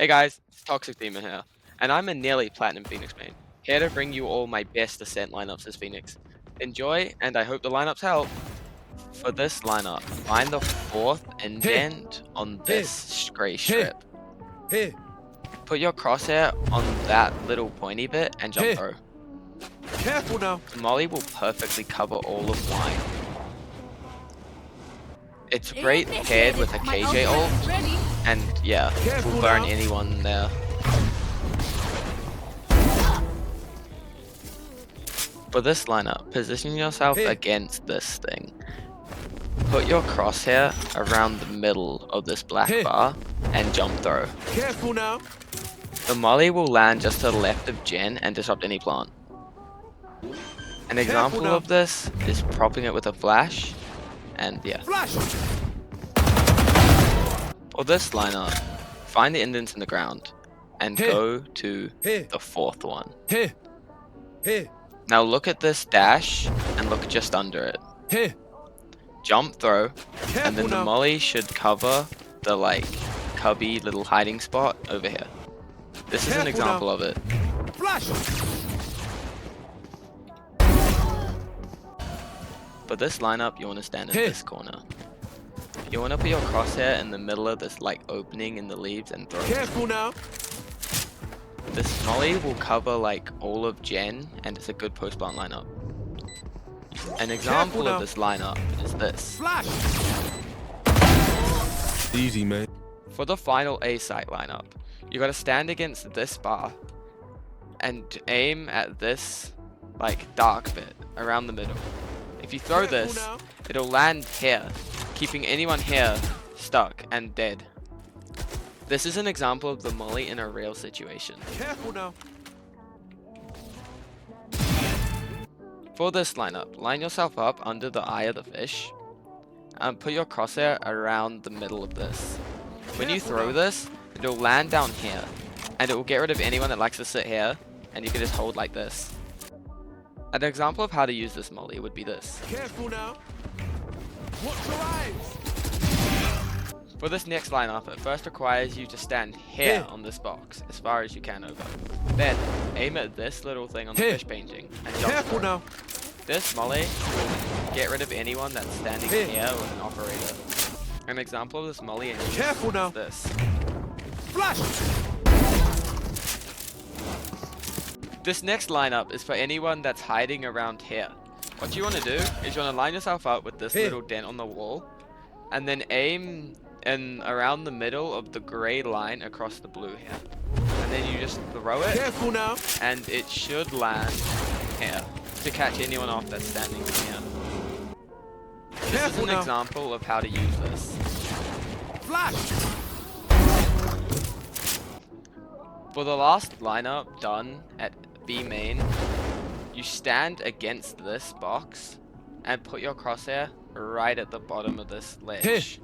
Hey guys, it's Toxic Demon here, and I'm a nearly Platinum Phoenix main, here to bring you all my best Ascent lineups as Phoenix. Enjoy, and I hope the lineups help. For this lineup, find the fourth indent on this grey strip. Put your crosshair on that little pointy bit and jump through. Careful now. The molly will perfectly cover all of line. It's great paired with a KJ ult, and yeah, will burn anyone there. For this lineup, position yourself against this thing. Put your crosshair around the middle of this black bar and jump through. Careful now. The molly will land just to the left of Jen and disrupt any plant. An example of this is propping it with a flash, and yeah. Flash. For this lineup, find the indents in the ground and go to the fourth one. Now look at this dash and look just under it. Jump throw, and then the molly should cover the cubby little hiding spot over here. This is an example of it. Flash. For this lineup, you want to stand in this corner. You want to put your crosshair in the middle of this opening in the leaves and throw. Careful now. This molly will cover all of Gen, and it's a good post-plant lineup. An example of this lineup is this. Flash. Easy, man. For the final A site lineup, you gotta stand against this bar and aim at this dark bit around the middle. If you throw this, it'll land here, keeping anyone here stuck and dead. This is an example of the molly in a real situation. Careful now. For this lineup, line yourself up under the eye of the fish and put your crosshair around the middle of this. When you throw this, it'll land down here and it will get rid of anyone that likes to sit here, and you can just hold like this. An example of how to use this molly would be this. Careful now. Watch your eyes. For this next lineup, it first requires you to stand here on this box as far as you can over. Then aim at this little thing on the fish painting and jump. Careful now. This molly will get rid of anyone that's standing here with an operator. An example of this molly is this. Flash. This next lineup is for anyone that's hiding around here. What you want to do is you want to line yourself up with this little dent on the wall, and then aim in around the middle of the grey line across the blue here. And then you just throw it, Careful now. and it should land here to catch anyone off that's standing here. This is an example of how to use this. Flash. For the last lineup done at B main, you stand against this box and put your crosshair right at the bottom of this ledge.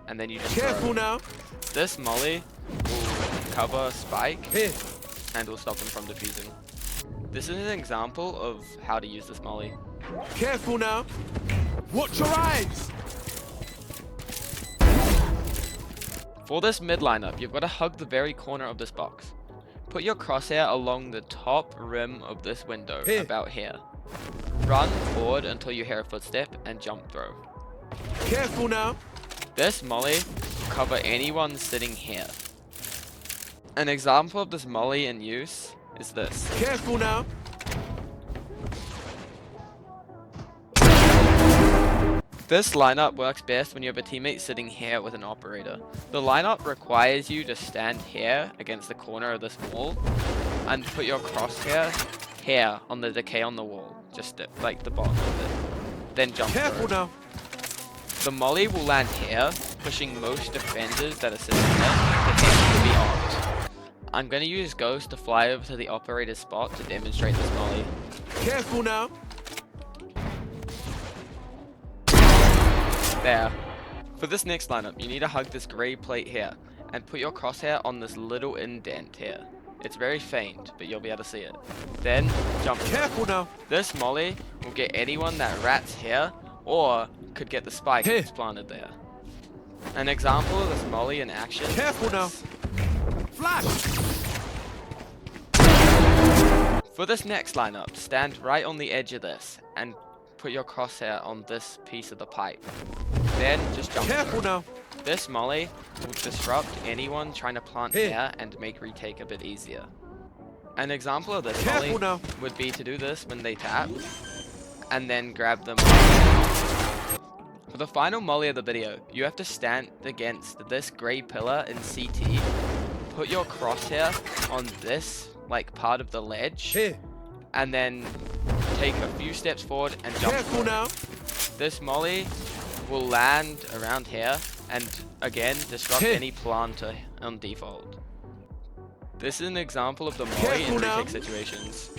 And then you just Careful throw. now. This molly will cover Spike and will stop him from defusing. This is an example of how to use this molly. Careful now. Watch your eyes. For this mid lineup, you've got to hug the very corner of this box. Put your crosshair along the top rim of this window, about here. Run forward until you hear a footstep and jump through. Careful now. This molly will cover anyone sitting here. An example of this molly in use is this. Careful now. This lineup works best when you have a teammate sitting here with an operator. The lineup requires you to stand here against the corner of this wall and put your crosshair here on the decay on the wall, just at, the bottom of it. Then jump Careful through. now. The molly will land here, pushing most defenders that are sitting there to be off. I'm going to use Ghost to fly over to the operator's spot to demonstrate this molly. Careful now. There. For this next lineup, you need to hug this grey plate here and put your crosshair on this little indent here. It's very faint, but you'll be able to see it. Then jump. Careful now. This molly will get anyone that rats here, or could get the spike that's planted there. An example of this molly in action. Careful now. Flash. Flash! For this next lineup, stand right on the edge of this and put your crosshair on this piece of the pipe. Then just jump Careful through. now. This molly will disrupt anyone trying to plant Here. air and make retake a bit easier. An example of this Careful molly now. would be to do this when they tap, and then grab them. For the final molly of the video, you have to stand against this grey pillar in CT, put your crosshair on this part of the ledge, Here. and then take a few steps forward and jump. Careful now. This molly will land around here and again disrupt Here. any planter on default. This is an example of the molly Careful in now. retake situations.